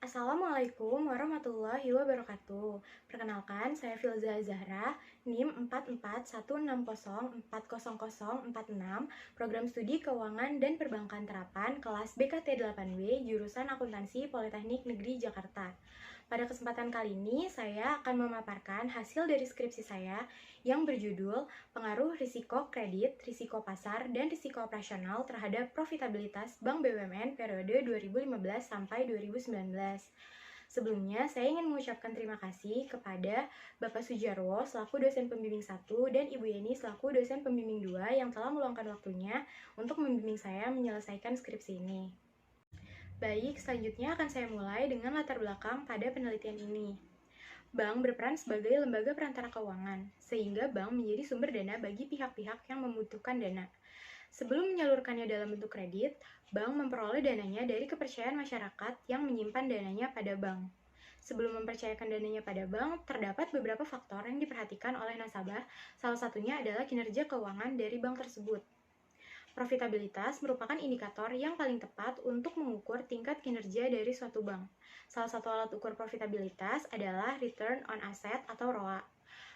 Assalamualaikum warahmatullahi wabarakatuh. Perkenalkan, saya Filza Zahra, NIM 4416040046, Program Studi Keuangan dan Perbankan Terapan, kelas BKT 8B, jurusan Akuntansi Politeknik Negeri Jakarta. Pada kesempatan kali ini, saya akan memaparkan hasil dari skripsi saya yang berjudul Pengaruh Risiko Kredit, Risiko Pasar, dan Risiko Operasional terhadap Profitabilitas Bank BUMN periode 2015 sampai 2019. Sebelumnya, saya ingin mengucapkan terima kasih kepada Bapak Sujarwo selaku dosen pembimbing 1 dan Ibu Yeni selaku dosen pembimbing 2 yang telah meluangkan waktunya untuk membimbing saya menyelesaikan skripsi ini. Baik, selanjutnya akan saya mulai dengan latar belakang pada penelitian ini. Bank berperan sebagai lembaga perantara keuangan, sehingga bank menjadi sumber dana bagi pihak-pihak yang membutuhkan dana. Sebelum menyalurkannya dalam bentuk kredit, bank memperoleh dananya dari kepercayaan masyarakat yang menyimpan dananya pada bank. Sebelum mempercayakan dananya pada bank, terdapat beberapa faktor yang diperhatikan oleh nasabah, salah satunya adalah kinerja keuangan dari bank tersebut. Profitabilitas merupakan indikator yang paling tepat untuk mengukur tingkat kinerja dari suatu bank. Salah satu alat ukur profitabilitas adalah Return on Asset atau ROA.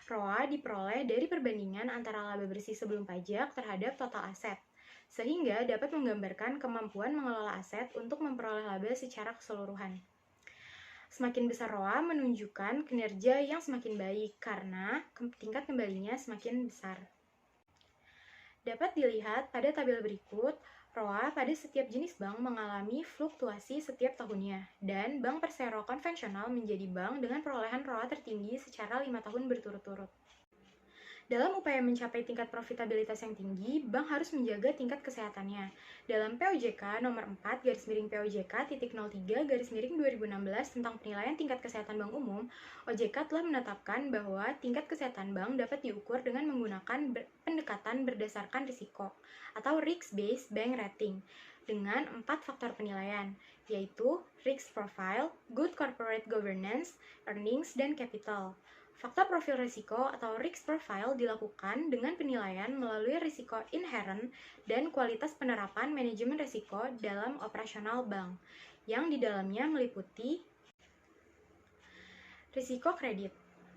ROA diperoleh dari perbandingan antara laba bersih sebelum pajak terhadap total aset, sehingga dapat menggambarkan kemampuan mengelola aset untuk memperoleh laba secara keseluruhan. Semakin besar ROA menunjukkan kinerja yang semakin baik karena tingkat kembalinya semakin besar. Dapat dilihat pada tabel berikut, ROA pada setiap jenis bank mengalami fluktuasi setiap tahunnya, dan bank persero konvensional menjadi bank dengan perolehan ROA tertinggi secara 5 tahun berturut-turut. Dalam upaya mencapai tingkat profitabilitas yang tinggi, bank harus menjaga tingkat kesehatannya. Dalam POJK nomor 4/POJK.03/2016 tentang penilaian tingkat kesehatan bank umum, OJK telah menetapkan bahwa tingkat kesehatan bank dapat diukur dengan menggunakan pendekatan berdasarkan risiko atau risk-based bank rating dengan 4 faktor penilaian, yaitu risk profile, good corporate governance, earnings, dan capital. Faktor profil risiko atau risk profile dilakukan dengan penilaian melalui risiko inherent dan kualitas penerapan manajemen risiko dalam operasional bank, yang di dalamnya meliputi risiko kredit.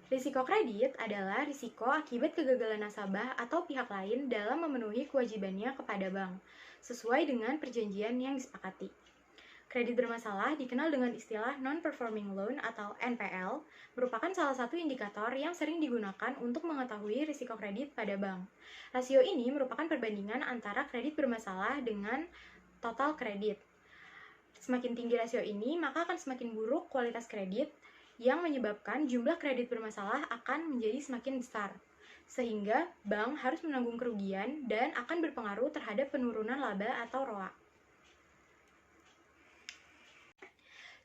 Risiko kredit adalah risiko akibat kegagalan nasabah atau pihak lain dalam memenuhi kewajibannya kepada bank, sesuai dengan perjanjian yang disepakati. Kredit bermasalah dikenal dengan istilah non-performing loan atau NPL, merupakan salah satu indikator yang sering digunakan untuk mengetahui risiko kredit pada bank. Rasio ini merupakan perbandingan antara kredit bermasalah dengan total kredit. Semakin tinggi rasio ini, maka akan semakin buruk kualitas kredit yang menyebabkan jumlah kredit bermasalah akan menjadi semakin besar, sehingga bank harus menanggung kerugian dan akan berpengaruh terhadap penurunan laba atau ROA.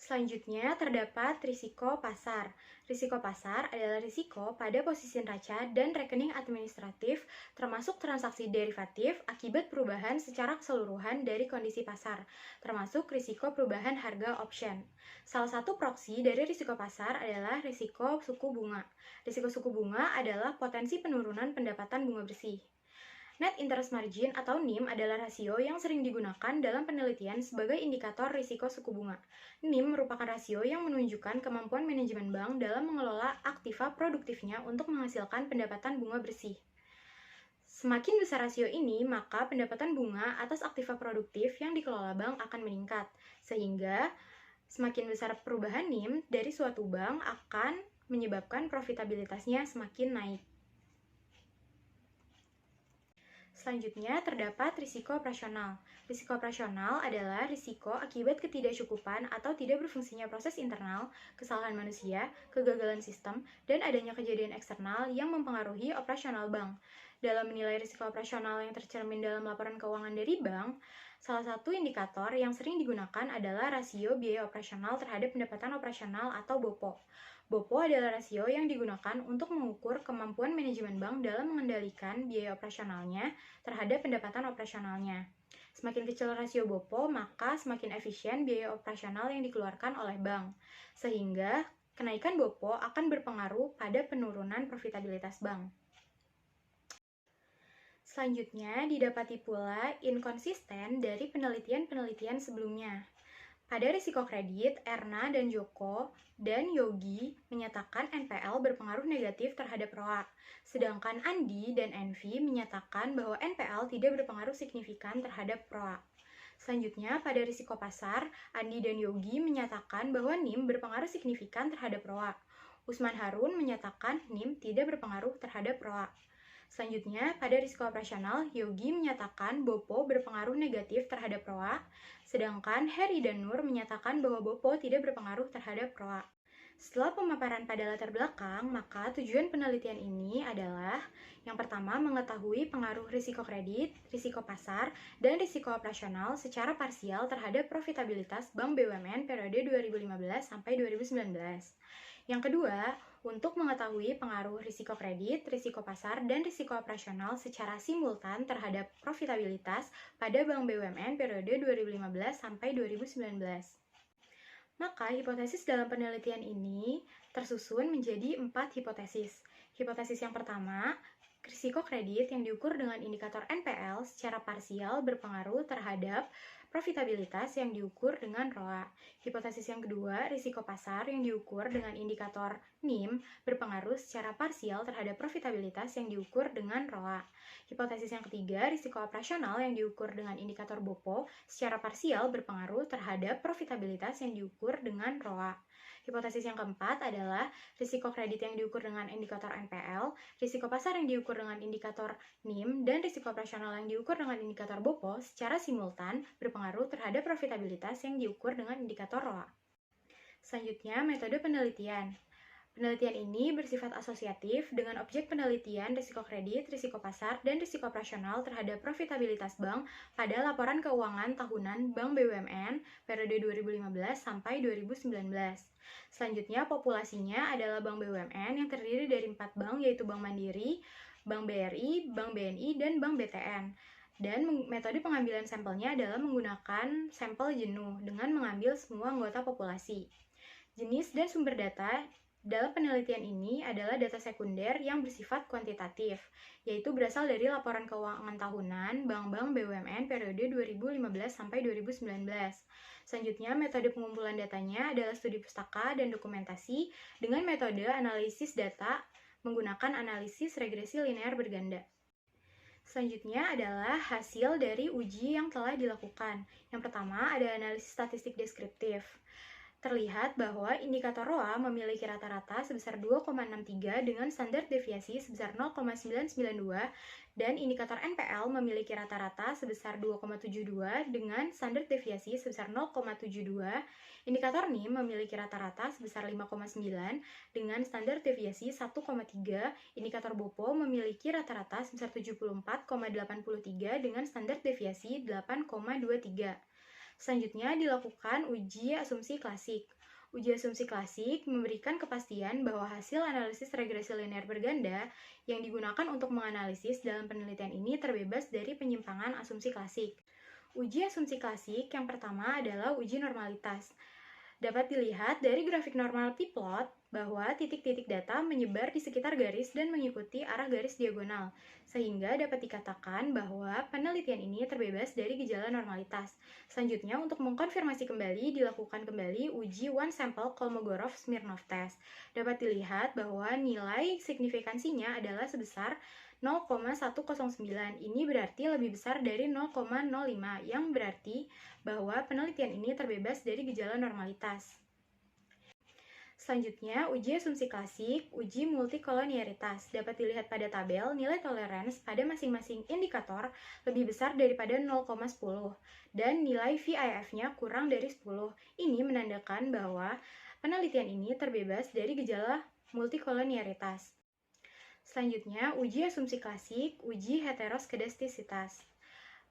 Selanjutnya, terdapat risiko pasar. Risiko pasar adalah risiko pada posisi neraca dan rekening administratif, termasuk transaksi derivatif akibat perubahan secara keseluruhan dari kondisi pasar, termasuk risiko perubahan harga option. Salah satu proksi dari risiko pasar adalah risiko suku bunga. Risiko suku bunga adalah potensi penurunan pendapatan bunga bersih. Net Interest Margin atau NIM adalah rasio yang sering digunakan dalam penelitian sebagai indikator risiko suku bunga. NIM merupakan rasio yang menunjukkan kemampuan manajemen bank dalam mengelola aktiva produktifnya untuk menghasilkan pendapatan bunga bersih. Semakin besar rasio ini, maka pendapatan bunga atas aktiva produktif yang dikelola bank akan meningkat, sehingga semakin besar perubahan NIM dari suatu bank akan menyebabkan profitabilitasnya semakin naik. Selanjutnya, terdapat risiko operasional. Risiko operasional adalah risiko akibat ketidakcukupan atau tidak berfungsinya proses internal, kesalahan manusia, kegagalan sistem, dan adanya kejadian eksternal yang mempengaruhi operasional bank. Dalam menilai risiko operasional yang tercermin dalam laporan keuangan dari bank, salah satu indikator yang sering digunakan adalah rasio biaya operasional terhadap pendapatan operasional atau BOPO. BOPO adalah rasio yang digunakan untuk mengukur kemampuan manajemen bank dalam mengendalikan biaya operasionalnya terhadap pendapatan operasionalnya. Semakin kecil rasio BOPO, maka semakin efisien biaya operasional yang dikeluarkan oleh bank, sehingga kenaikan BOPO akan berpengaruh pada penurunan profitabilitas bank. Selanjutnya, didapati pula inkonsisten dari penelitian-penelitian sebelumnya. Pada risiko kredit, Erna dan Joko dan Yogi menyatakan NPL berpengaruh negatif terhadap ROA, sedangkan Andi dan Envy menyatakan bahwa NPL tidak berpengaruh signifikan terhadap ROA. Selanjutnya, pada risiko pasar, Andi dan Yogi menyatakan bahwa NIM berpengaruh signifikan terhadap ROA. Usman Harun menyatakan NIM tidak berpengaruh terhadap ROA. Selanjutnya, pada risiko operasional, Yogi menyatakan BOPO berpengaruh negatif terhadap ROA, sedangkan Heri dan Nur menyatakan bahwa BOPO tidak berpengaruh terhadap ROA. Setelah pemaparan pada latar belakang, maka tujuan penelitian ini adalah yang pertama, mengetahui pengaruh risiko kredit, risiko pasar, dan risiko operasional secara parsial terhadap profitabilitas Bank BUMN periode 2015 sampai 2019. Yang kedua, untuk mengetahui pengaruh risiko kredit, risiko pasar, dan risiko operasional secara simultan terhadap profitabilitas pada Bank BUMN periode 2015 sampai 2019. Maka, hipotesis dalam penelitian ini tersusun menjadi 4 hipotesis. Hipotesis yang pertama, risiko kredit yang diukur dengan indikator NPL secara parsial berpengaruh terhadap profitabilitas yang diukur dengan ROA. Hipotesis yang kedua, risiko pasar yang diukur dengan indikator NIM berpengaruh secara parsial terhadap profitabilitas yang diukur dengan ROA. Hipotesis yang ketiga, risiko operasional yang diukur dengan indikator BOPO secara parsial berpengaruh terhadap profitabilitas yang diukur dengan ROA. Hipotesis yang keempat adalah risiko kredit yang diukur dengan indikator NPL, risiko pasar yang diukur dengan indikator NIM, dan risiko operasional yang diukur dengan indikator BOPO secara simultan berpengaruh terhadap profitabilitas yang diukur dengan indikator ROA. Selanjutnya, metode penelitian. Penelitian ini bersifat asosiatif dengan objek penelitian risiko kredit, risiko pasar, dan risiko operasional terhadap profitabilitas bank pada laporan keuangan tahunan Bank BUMN periode 2015 sampai 2019. Selanjutnya, populasinya adalah Bank BUMN yang terdiri dari 4 bank, yaitu Bank Mandiri, Bank BRI, Bank BNI, dan Bank BTN. Dan metode pengambilan sampelnya adalah menggunakan sampel jenuh dengan mengambil semua anggota populasi. Jenis dan sumber data dalam penelitian ini adalah data sekunder yang bersifat kuantitatif, yaitu berasal dari laporan keuangan tahunan bank-bank BUMN periode 2015 sampai 2019. Selanjutnya, metode pengumpulan datanya adalah studi pustaka dan dokumentasi dengan metode analisis data menggunakan analisis regresi linear berganda. Selanjutnya adalah hasil dari uji yang telah dilakukan. Yang pertama ada analisis statistik deskriptif. Terlihat bahwa indikator ROA memiliki rata-rata sebesar 2,63 dengan standar deviasi sebesar 0,992 dan indikator NPL memiliki rata-rata sebesar 2,72 dengan standar deviasi sebesar 0,72. Indikator NIM memiliki rata-rata sebesar 5,9 dengan standar deviasi 1,3. Indikator BOPO memiliki rata-rata sebesar 74,83 dengan standar deviasi 8,23. Selanjutnya dilakukan uji asumsi klasik. Uji asumsi klasik memberikan kepastian bahwa hasil analisis regresi linear berganda yang digunakan untuk menganalisis dalam penelitian ini terbebas dari penyimpangan asumsi klasik. Uji asumsi klasik yang pertama adalah uji normalitas. Dapat dilihat dari grafik normality plot bahwa titik-titik data menyebar di sekitar garis dan mengikuti arah garis diagonal, sehingga dapat dikatakan bahwa penelitian ini terbebas dari gejala normalitas. Selanjutnya, untuk mengkonfirmasi kembali, dilakukan kembali uji one sample Kolmogorov-Smirnov test. Dapat dilihat bahwa nilai signifikansinya adalah sebesar 0,109. Ini berarti lebih besar dari 0,05, yang berarti bahwa penelitian ini terbebas dari gejala normalitas. Selanjutnya, uji asumsi klasik, uji multikolonialitas. Dapat dilihat pada tabel, nilai tolerance pada masing-masing indikator lebih besar daripada 0,10 dan nilai VIF-nya kurang dari 10. Ini menandakan bahwa penelitian ini terbebas dari gejala multikolonialitas. Selanjutnya, uji asumsi klasik, uji heteroskedastisitas.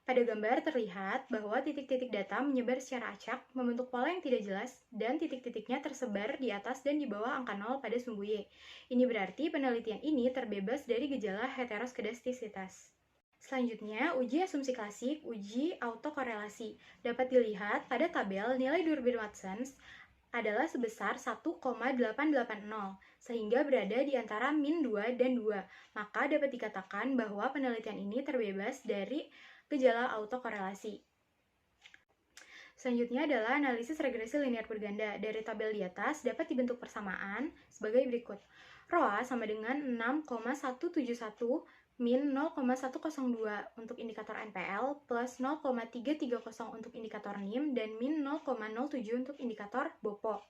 Pada gambar terlihat bahwa titik-titik data menyebar secara acak, membentuk pola yang tidak jelas, dan titik-titiknya tersebar di atas dan di bawah angka 0 pada sumbu Y. Ini berarti penelitian ini terbebas dari gejala heteroskedastisitas. Selanjutnya, uji asumsi klasik, uji autokorelasi. Dapat dilihat pada tabel nilai Durbin-Watson adalah sebesar 1,880, sehingga berada di antara min 2 dan 2. Maka dapat dikatakan bahwa penelitian ini terbebas dari gejala autokorelasi. Selanjutnya adalah analisis regresi linear berganda. Dari tabel di atas dapat dibentuk persamaan sebagai berikut. ROA sama dengan 6,171 min 0,102 untuk indikator NPL plus 0,330 untuk indikator NIM dan min 0,07 untuk indikator BOPO.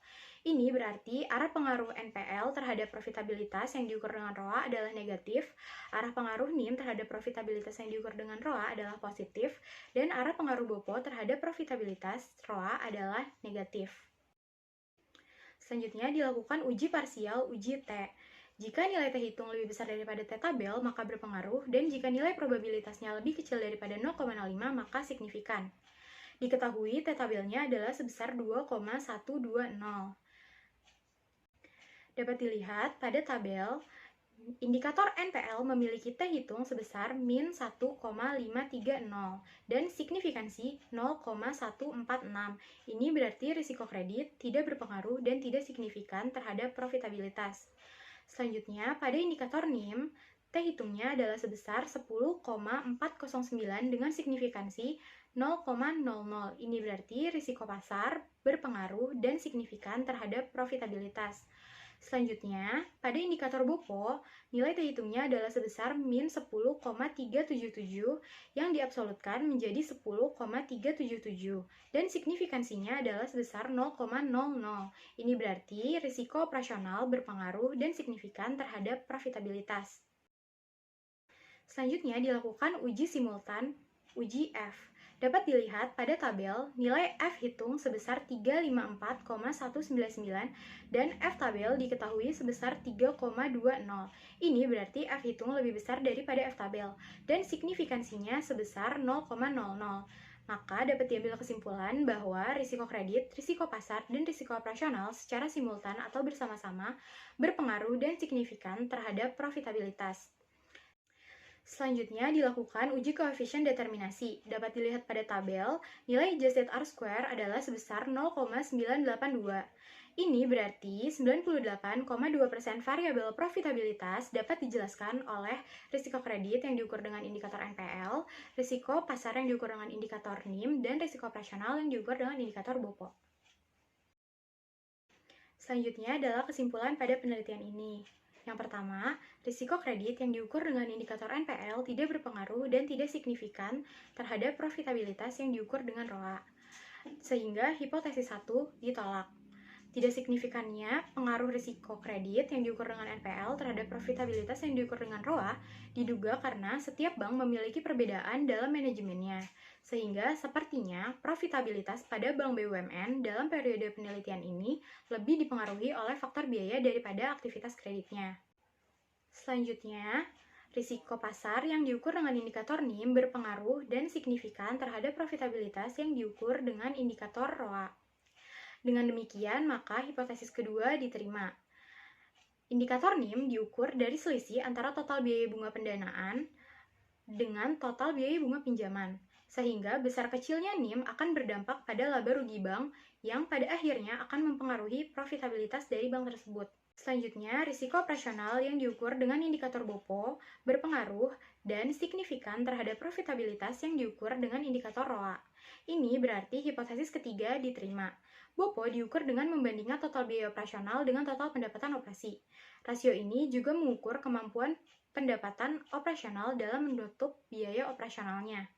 Ini berarti arah pengaruh NPL terhadap profitabilitas yang diukur dengan ROA adalah negatif, arah pengaruh NIM terhadap profitabilitas yang diukur dengan ROA adalah positif, dan arah pengaruh BOPO terhadap profitabilitas ROA adalah negatif. Selanjutnya dilakukan uji parsial uji T. Jika nilai T hitung lebih besar daripada T tabel, maka berpengaruh, dan jika nilai probabilitasnya lebih kecil daripada 0,05, maka signifikan. Diketahui T tabelnya adalah sebesar 2,120. Dapat dilihat pada tabel, indikator NPL memiliki T hitung sebesar min 1,530 dan signifikansi 0,146. Ini berarti risiko kredit tidak berpengaruh dan tidak signifikan terhadap profitabilitas. Selanjutnya, pada indikator NIM, T hitungnya adalah sebesar 10,409 dengan signifikansi 0,00. Ini berarti risiko pasar berpengaruh dan signifikan terhadap profitabilitas. Selanjutnya, pada indikator BOPO, nilai T hitungnya adalah sebesar min 10,377 yang diabsolutkan menjadi 10,377 dan signifikansinya adalah sebesar 0,00. Ini berarti risiko operasional berpengaruh dan signifikan terhadap profitabilitas. Selanjutnya dilakukan uji simultan, uji F. Dapat dilihat pada tabel, nilai F hitung sebesar 354,199 dan F tabel diketahui sebesar 3,20. Ini berarti F hitung lebih besar daripada F tabel, dan signifikansinya sebesar 0,00. Maka dapat diambil kesimpulan bahwa risiko kredit, risiko pasar, dan risiko operasional secara simultan atau bersama-sama berpengaruh dan signifikan terhadap profitabilitas. Selanjutnya dilakukan uji koefisien determinasi. Dapat dilihat pada tabel, nilai adjusted R-square adalah sebesar 0,982. Ini berarti 98,2% variabel profitabilitas dapat dijelaskan oleh risiko kredit yang diukur dengan indikator NPL, risiko pasar yang diukur dengan indikator NIM, dan risiko operasional yang diukur dengan indikator BOPO. Selanjutnya adalah kesimpulan pada penelitian ini. Yang pertama, risiko kredit yang diukur dengan indikator NPL tidak berpengaruh dan tidak signifikan terhadap profitabilitas yang diukur dengan ROA, sehingga hipotesis 1 ditolak. Tidak signifikannya pengaruh risiko kredit yang diukur dengan NPL terhadap profitabilitas yang diukur dengan ROA diduga karena setiap bank memiliki perbedaan dalam manajemennya, sehingga sepertinya profitabilitas pada bank BUMN dalam periode penelitian ini lebih dipengaruhi oleh faktor biaya daripada aktivitas kreditnya. Selanjutnya, risiko pasar yang diukur dengan indikator NIM berpengaruh dan signifikan terhadap profitabilitas yang diukur dengan indikator ROA. Dengan demikian, maka hipotesis kedua diterima. Indikator NIM diukur dari selisih antara total biaya bunga pendanaan dengan total biaya bunga pinjaman, sehingga besar kecilnya NIM akan berdampak pada laba rugi bank yang pada akhirnya akan mempengaruhi profitabilitas dari bank tersebut. Selanjutnya, risiko operasional yang diukur dengan indikator BOPO berpengaruh dan signifikan terhadap profitabilitas yang diukur dengan indikator ROA. Ini berarti hipotesis ketiga diterima. BOPO diukur dengan membandingkan total biaya operasional dengan total pendapatan operasi. Rasio ini juga mengukur kemampuan pendapatan operasional dalam menutup biaya operasionalnya.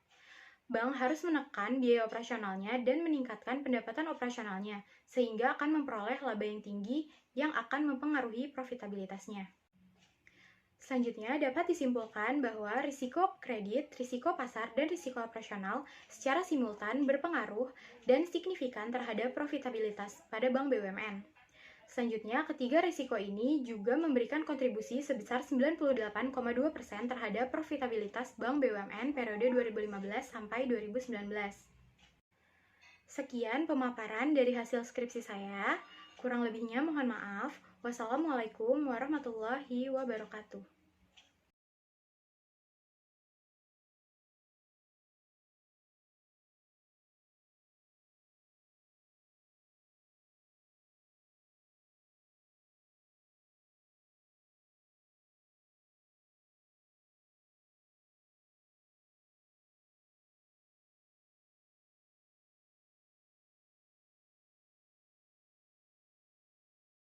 Bank harus menekan biaya operasionalnya dan meningkatkan pendapatan operasionalnya, sehingga akan memperoleh laba yang tinggi yang akan mempengaruhi profitabilitasnya. Selanjutnya, dapat disimpulkan bahwa risiko kredit, risiko pasar, dan risiko operasional secara simultan berpengaruh dan signifikan terhadap profitabilitas pada bank BUMN. Selanjutnya, ketiga risiko ini juga memberikan kontribusi sebesar 98,2% terhadap profitabilitas bank BUMN periode 2015 sampai 2019. Sekian pemaparan dari hasil skripsi saya. Kurang lebihnya mohon maaf. Wassalamualaikum warahmatullahi wabarakatuh.